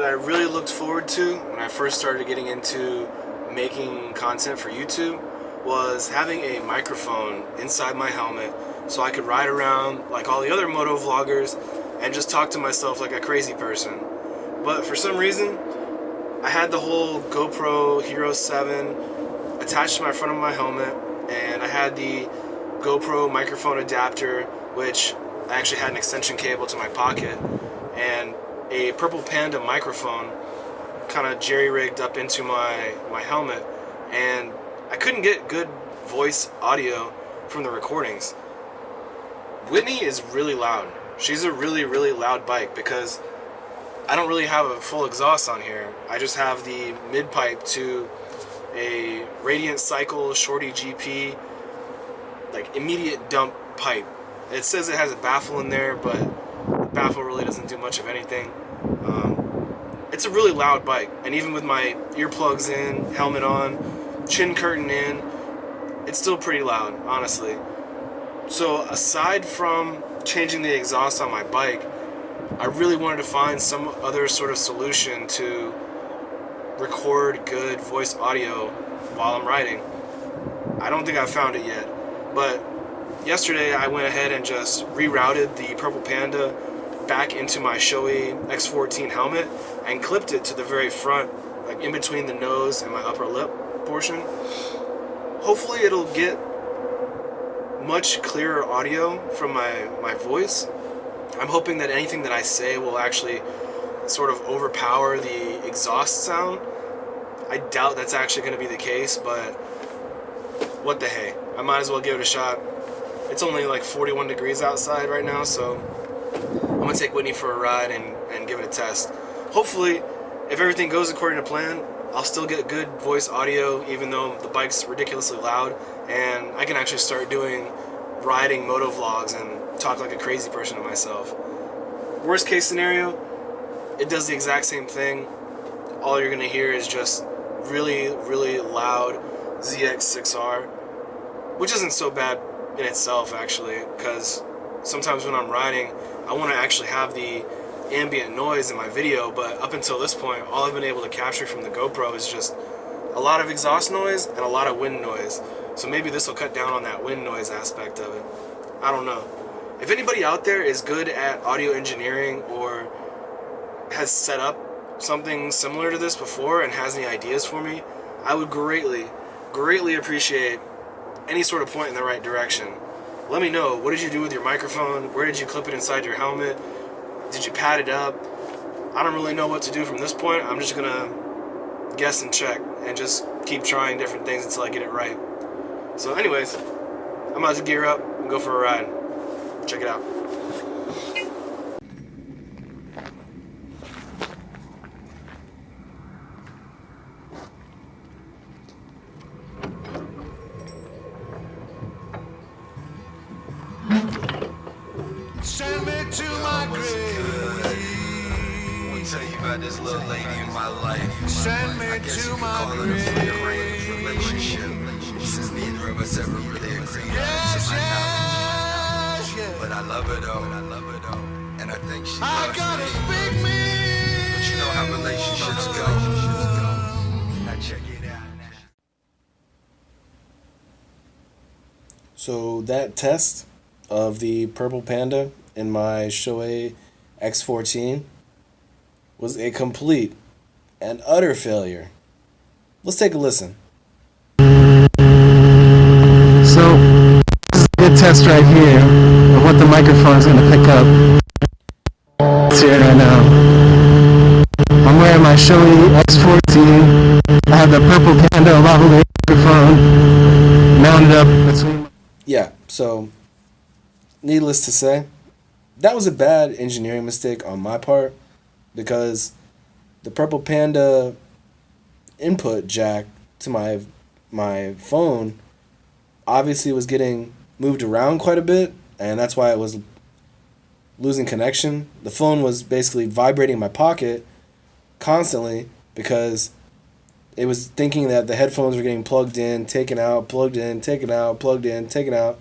I really looked forward to when I first started getting into making content for YouTube was having a microphone inside my helmet so I could ride around like all the other moto vloggers and just talk to myself like a crazy person. But for some reason, I had the whole GoPro Hero7 attached to my front of my helmet, and I had the GoPro Microphone Adapter, which I actually had an extension cable to my pocket, and a Purple Panda microphone kind of jerry-rigged up into my helmet, and I couldn't get good voice audio from the recordings. Whitney is really loud. She's a really, really loud bike because I don't really have a full exhaust on here. I just have the mid-pipe to a Radiant Cycle Shorty GP, like immediate dump pipe. It says it has a baffle in there, but the baffle really doesn't do much of anything. It's a really loud bike, and even with my earplugs in, helmet on, chin curtain in, it's still pretty loud, honestly. So aside from changing the exhaust on my bike, I really wanted to find some other sort of solution to record good voice audio while I'm riding. I don't think I've found it yet, but yesterday I went ahead and just rerouted the Purple Panda back into my Shoei X-14 helmet and clipped it to the very front, like in between the nose and my upper lip portion. Hopefully it'll get much clearer audio from my voice. I'm hoping that anything that I say will actually sort of overpower the exhaust sound. I doubt that's actually going to be the case, but what the hey. I might as well give it a shot. It's only like 41 degrees outside right now, so I'm going to take Whitney for a ride and give it a test. Hopefully, if everything goes according to plan, I'll still get good voice audio even though the bike's ridiculously loud, and I can actually start doing riding moto vlogs and talk like a crazy person to myself. Worst case scenario, it does the exact same thing. All you're going to hear is just really, really loud ZX6R, which isn't so bad in itself actually, because sometimes when I'm riding, I want to actually have the ambient noise in my video, but up until this point, all I've been able to capture from the GoPro is just a lot of exhaust noise and a lot of wind noise. So maybe this will cut down on that wind noise aspect of it. I don't know. If anybody out there is good at audio engineering or has set up something similar to this before and has any ideas for me, I would greatly, greatly appreciate any sort of point in the right direction. Let me know, what did you do with your microphone? Where did you clip it inside your helmet? Did you pad it up? I don't really know what to do from this point. I'm just gonna guess and check and just keep trying different things until I get it right. So anyways, I'm about to gear up and go for a ride. Check it out. Send me to my grave. I'll tell you about this little lady in my life. Send me to my grave. Relationship. Since neither of us ever really agreed on Yes, it. yes, yes. But I love her though. And I think she I loves gotta me. speak me. But you know how relationships go. Now check it out. So that test of the Purple Panda in my Shoei X-14 was a complete and utter failure. Let's take a listen. So, this is a good test right here of what the microphone is going to pick up. Let's hear it right now. I'm wearing my Shoei X-14. I have the Purple Panda Lavalier Microphone mounted up between... Yeah, so needless to say, that was a bad engineering mistake on my part because the Purple Panda input jack to my phone obviously was getting moved around quite a bit, and that's why it was losing connection. The phone was basically vibrating in my pocket constantly because it was thinking that the headphones were getting plugged in, taken out, plugged in, taken out, plugged in, taken out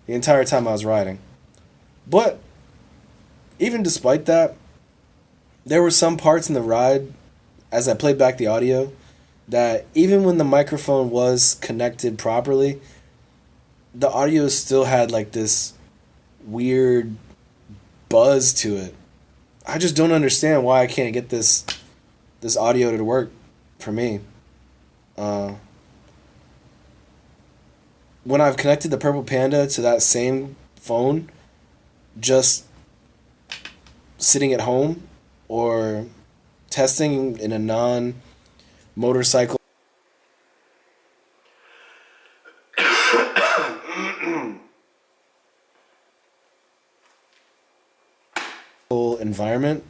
the entire time I was riding. But even despite that, there were some parts in the ride, as I played back the audio, that even when the microphone was connected properly, the audio still had like this weird buzz to it. I just don't understand why I can't get this audio to work for me. When I've connected the Purple Panda to that same phone, just sitting at home or testing in a non-motorcycle environment,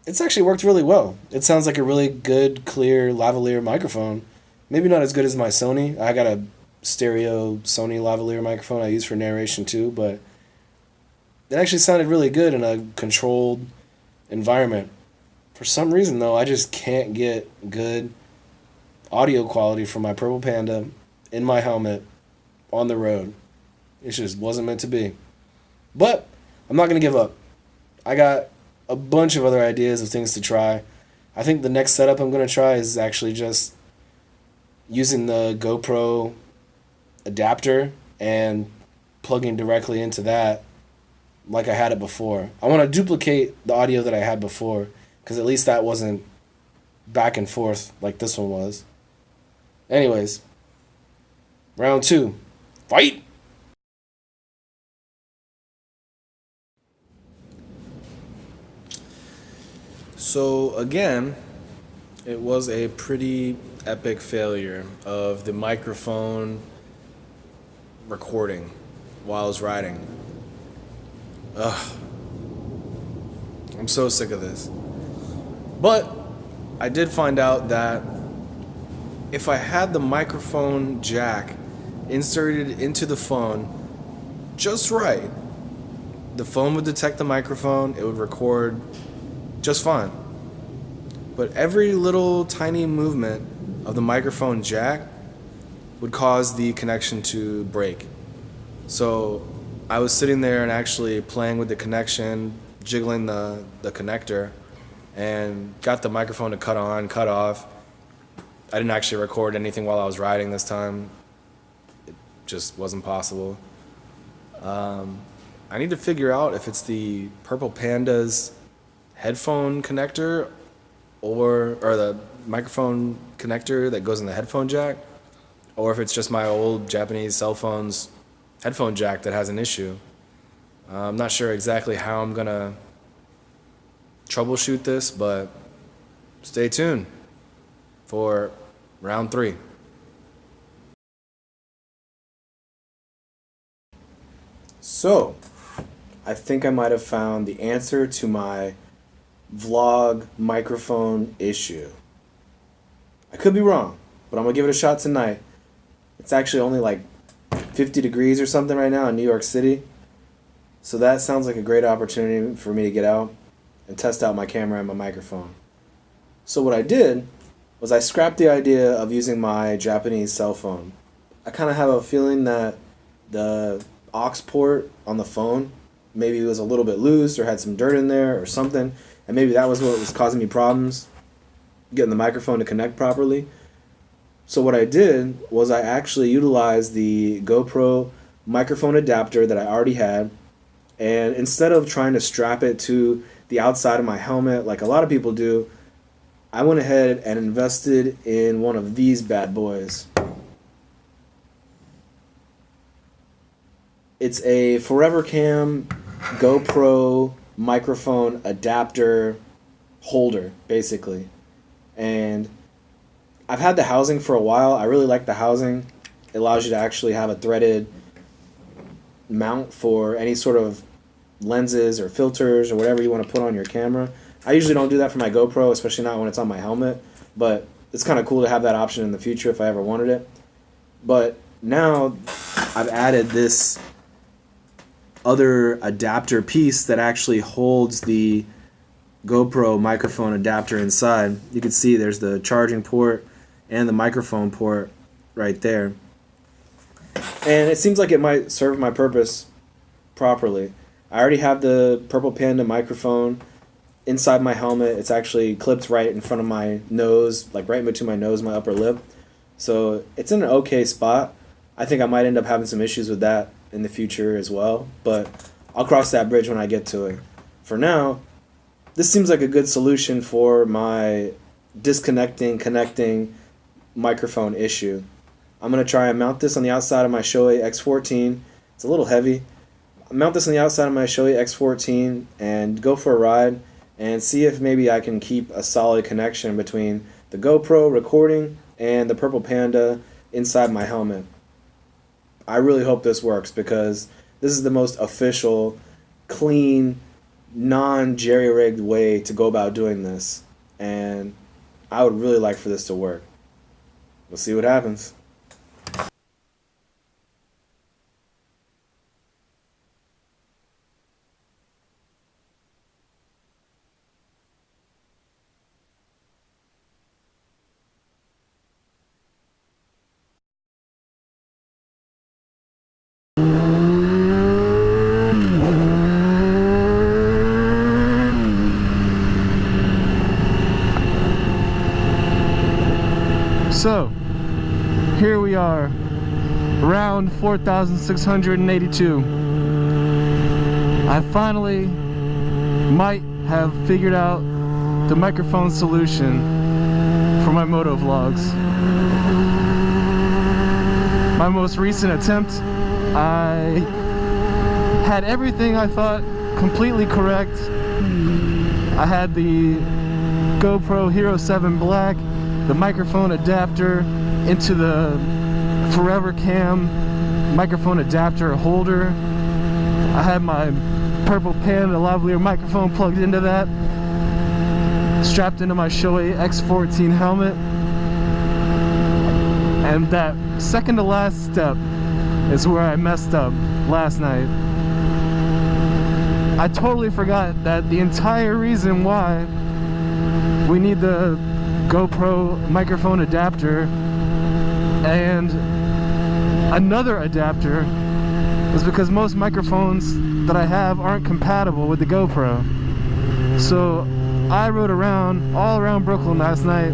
it's actually worked really well. It sounds like a really good, clear lavalier microphone. Maybe not as good as my Sony. I got a stereo Sony lavalier microphone I use for narration too, but it actually sounded really good in a controlled environment. For some reason though, I just can't get good audio quality from my Purple Panda in my helmet on the road. It just wasn't meant to be. But I'm not going to give up. I got a bunch of other ideas of things to try. I think the next setup I'm going to try is actually just using the GoPro adapter and plugging directly into that like I had it before. I want to duplicate the audio that I had before, because at least that wasn't back and forth like this one was. Anyways, round 2. Fight! So again, it was a pretty epic failure of the microphone recording while I was riding. Ugh. I'm so sick of this. But I did find out that if I had the microphone jack inserted into the phone just right, the phone would detect the microphone, it would record just fine. But every little tiny movement of the microphone jack would cause the connection to break. So I was sitting there and actually playing with the connection, jiggling the connector, and got the microphone to cut on, cut off. I didn't actually record anything while I was riding this time. It just wasn't possible. I need to figure out if it's the Purple Panda's headphone connector or the microphone connector that goes in the headphone jack, or if it's just my old Japanese cell phone's headphone jack that has an issue. I'm not sure exactly how I'm gonna troubleshoot this, but stay tuned for round 3. So, I think I might have found the answer to my vlog microphone issue. I could be wrong, but I'm gonna give it a shot tonight. It's actually only like 50 degrees or something right now in New York City, so that sounds like a great opportunity for me to get out and test out my camera and my microphone. So what I did was I scrapped the idea of using my Japanese cell phone. I kind of have a feeling that the aux port on the phone maybe was a little bit loose or had some dirt in there or something, and maybe that was what was causing me problems getting the microphone to connect properly. So what I did was I actually utilized the GoPro Microphone Adapter that I already had, and instead of trying to strap it to the outside of my helmet like a lot of people do, I went ahead and invested in one of these bad boys. It's a Forever Cam GoPro microphone adapter holder, basically. And I've had the housing for a while. I really like the housing. It allows you to actually have a threaded mount for any sort of lenses or filters or whatever you want to put on your camera. I usually don't do that for my GoPro, especially not when it's on my helmet, but it's kind of cool to have that option in the future if I ever wanted it. But now I've added this other adapter piece that actually holds the GoPro microphone adapter inside. You can see there's the charging port and the microphone port right there. And it seems like it might serve my purpose properly. I already have the Purple Panda microphone inside my helmet. It's actually clipped right in front of my nose, like right between my nose and my upper lip. So it's in an okay spot. I think I might end up having some issues with that in the future as well, but I'll cross that bridge when I get to it. For now, this seems like a good solution for my connecting microphone issue. I'm going to try and mount this on the outside of my Shoei X-14. It's a little heavy. I'll mount this on the outside of my Shoei X-14 and go for a ride and see if maybe I can keep a solid connection between the GoPro recording and the Purple Panda inside my helmet. I really hope this works because this is the most official, clean, non-jerry-rigged way to go about doing this. And I would really like for this to work. We'll see what happens. So, here we are, round 4,682. I finally might have figured out the microphone solution for my moto vlogs. My most recent attempt, I had everything I thought completely correct. I had the GoPro Hero7 Black, the microphone adapter into the Forever Cam microphone adapter holder. I had my Purple Panda Lavalier Microphone plugged into that, strapped into my Shoei X-14 helmet. And that second to last step is where I messed up last night. I totally forgot that the entire reason why we need the GoPro microphone adapter and another adapter is because most microphones that I have aren't compatible with the GoPro. So I rode around all around Brooklyn last night,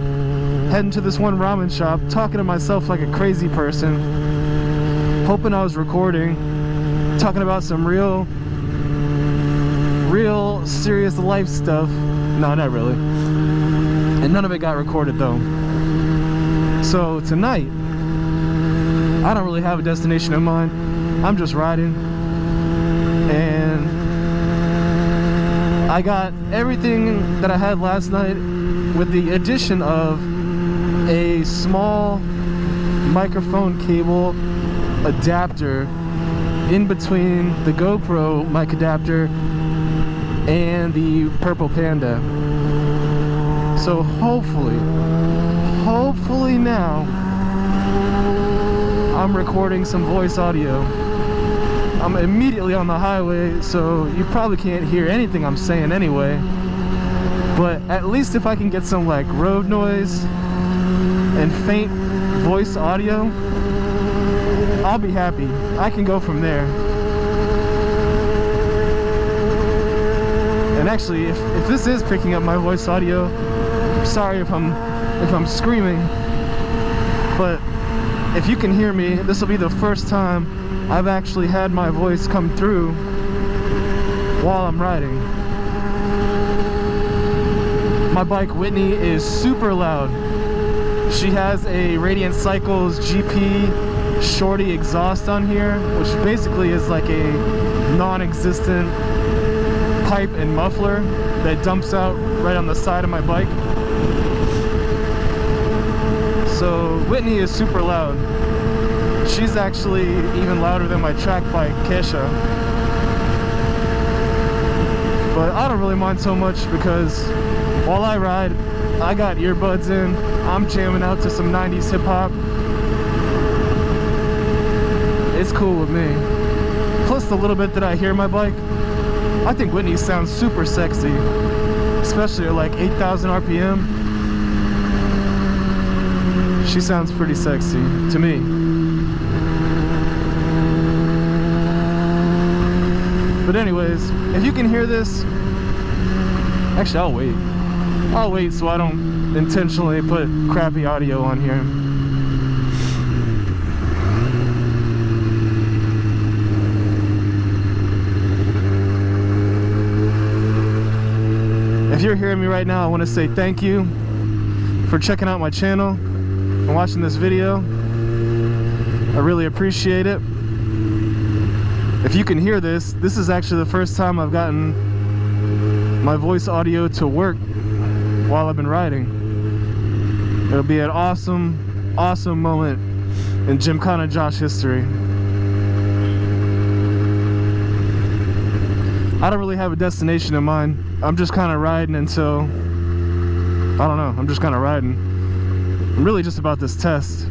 heading to this one ramen shop, talking to myself like a crazy person, hoping I was recording, talking about some real serious life stuff. No, not really. And none of it got recorded though. So tonight, I don't really have a destination in mind. I'm just riding. And I got everything that I had last night with the addition of a small microphone cable adapter in between the GoPro mic adapter and the Purple Panda. So hopefully now I'm recording some voice audio. I'm immediately on the highway, so you probably can't hear anything I'm saying anyway. But at least if I can get some like road noise and faint voice audio, I'll be happy. I can go from there. And actually, if this is picking up my voice audio, I'm sorry if I'm screaming, but if you can hear me, this will be the first time I've actually had my voice come through while I'm riding. My bike Whitney is super loud. She has a Radiant Cycles GP Shorty exhaust on here, which basically is like a non-existent pipe and muffler that dumps out right on the side of my bike. So Whitney is super loud. She's actually even louder than my track bike, Kesha. But I don't really mind so much because while I ride, I got earbuds in. I'm jamming out to some 90s hip hop. It's cool with me. Plus the little bit that I hear my bike, I think Whitney sounds super sexy, especially at like 8,000 RPM. She sounds pretty sexy to me. But anyways, if you can hear this Actually, I'll wait. I'll wait so I don't intentionally put crappy audio on here. If you're hearing me right now, I want to say thank you for checking out my channel and watching this video. I really appreciate it. If you can hear this, this is actually the first time I've gotten my voice audio to work while I've been riding. It'll be an awesome, awesome moment in Gymkhana Josh history. I don't really have a destination in mind. I'm just kind of riding until, I don't know, I'm just kind of riding. I'm really just about this test.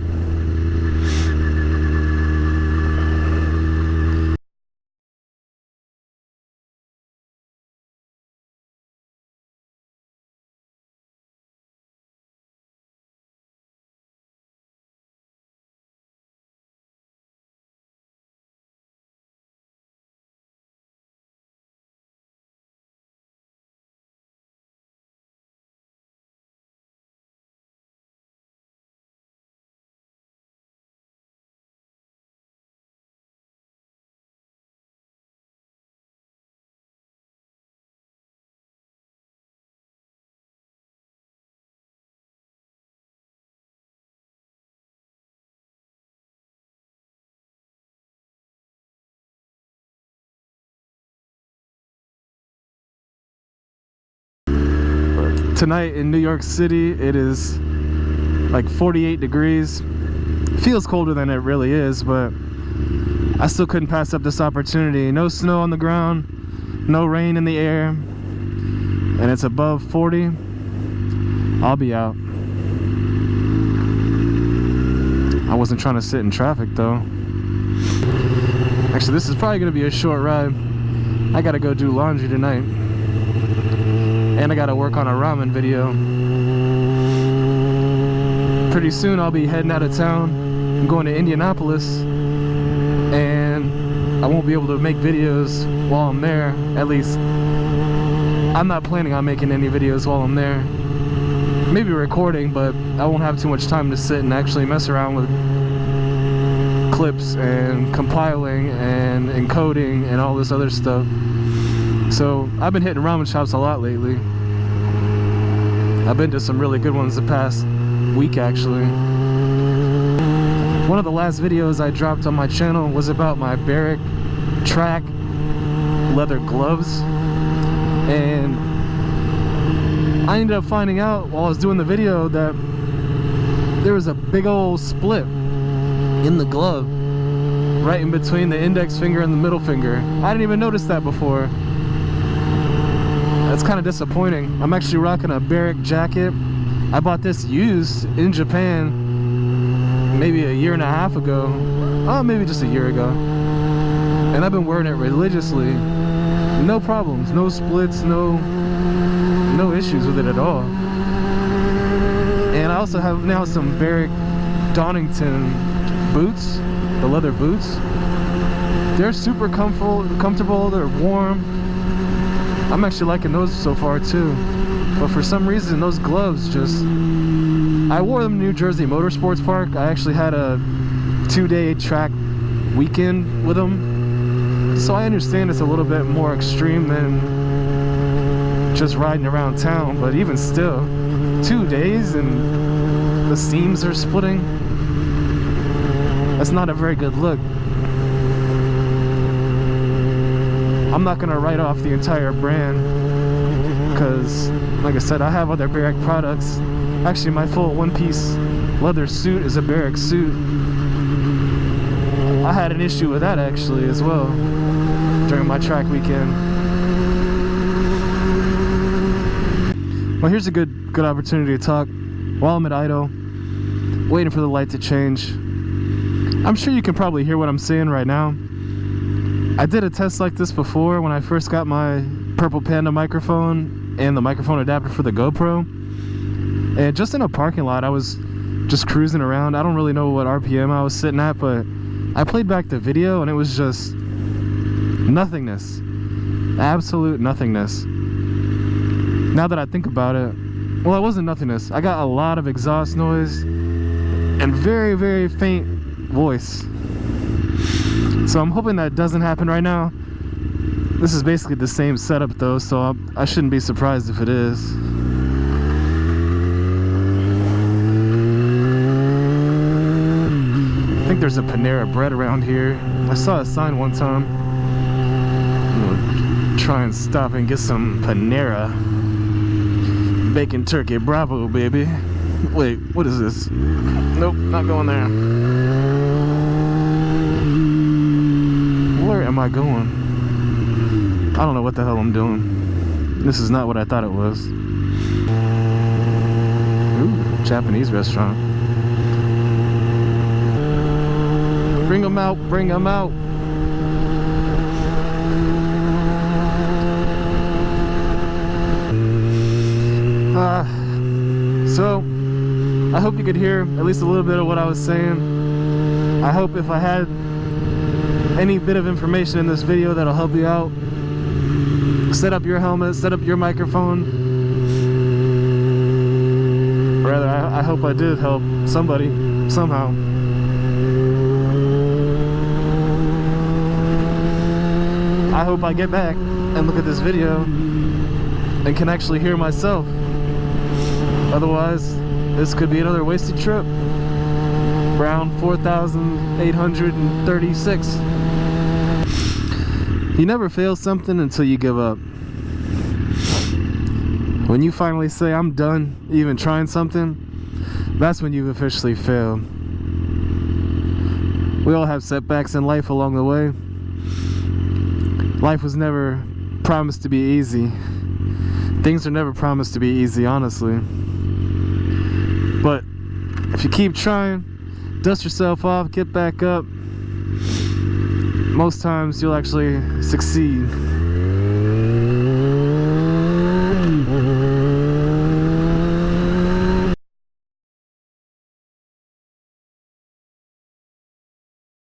Tonight in New York City, it is like 48 degrees. Feels colder than it really is, but I still couldn't pass up this opportunity. No snow on the ground, no rain in the air, and it's above 40. I'll be out. I wasn't trying to sit in traffic though. Actually, this is probably gonna be a short ride. I gotta go do laundry tonight. And I gotta work on a ramen video. Pretty soon I'll be heading out of town. I'm going to Indianapolis, and I won't be able to make videos while I'm there. At least, I'm not planning on making any videos while I'm there. Maybe recording, but I won't have too much time to sit and actually mess around with clips and compiling and encoding and all this other stuff. So I've been hitting ramen shops a lot lately. I've been to some really good ones the past week actually. One of the last videos I dropped on my channel was about my Barrick track leather gloves, and I ended up finding out while I was doing the video that there was a big old split in the glove right in between the index finger and the middle finger. I didn't even notice that before. That's kind of disappointing. I'm actually rocking a Barrick jacket. I bought this used in Japan maybe a year and a half ago. Oh, maybe just a year ago. And I've been wearing it religiously. No problems, no splits, no issues with it at all. And I also have now some Barrick Donington boots, the leather boots. They're super comfortable, they're warm. I'm actually liking those so far too. But for some reason, those gloves just... I wore them in New Jersey Motorsports Park. I actually had a 2-day track weekend with them. So I understand it's a little bit more extreme than just riding around town. But even still, 2 days and the seams are splitting. That's not a very good look. I'm not gonna write off the entire brand because, like I said, I have other Barrick products. Actually, my full one-piece leather suit is a Barrick suit. I had an issue with that actually as well during my track weekend. Well, here's a good opportunity to talk while I'm at idle, waiting for the light to change. I'm sure you can probably hear what I'm saying right now. I did a test like this before when I first got my Purple Panda microphone and the microphone adapter for the GoPro. And just in a parking lot, I was just cruising around. I don't really know what RPM I was sitting at, but I played back the video and it was just nothingness. Absolute nothingness. Now that I think about it, well, it wasn't nothingness. I got a lot of exhaust noise and very, very faint voice. So I'm hoping that doesn't happen right now. This is basically the same setup though, so I shouldn't be surprised if it is. I think there's a Panera Bread around here. I saw a sign one time. I'm gonna try and stop and get some Panera. Bacon turkey bravo, baby. Wait, what is this? Nope, not going there. Where am I going? I don't know what the hell I'm doing. This is not what I thought it was. Ooh, Japanese restaurant. Bring them out, bring them out. So, I hope you could hear at least a little bit of what I was saying. I hope if I had any bit of information in this video that'll help you out. Set up your helmet, set up your microphone. Or rather, I hope I did help somebody, somehow. I hope I get back and look at this video and can actually hear myself. Otherwise, this could be another wasted trip. Round 4,836. You never fail something until you give up. When you finally say, I'm done even trying something, that's when you've officially failed. We all have setbacks in life along the way. Life was never promised to be easy. Things are never promised to be easy, honestly. But if you keep trying, dust yourself off, get back up, most times you'll actually succeed.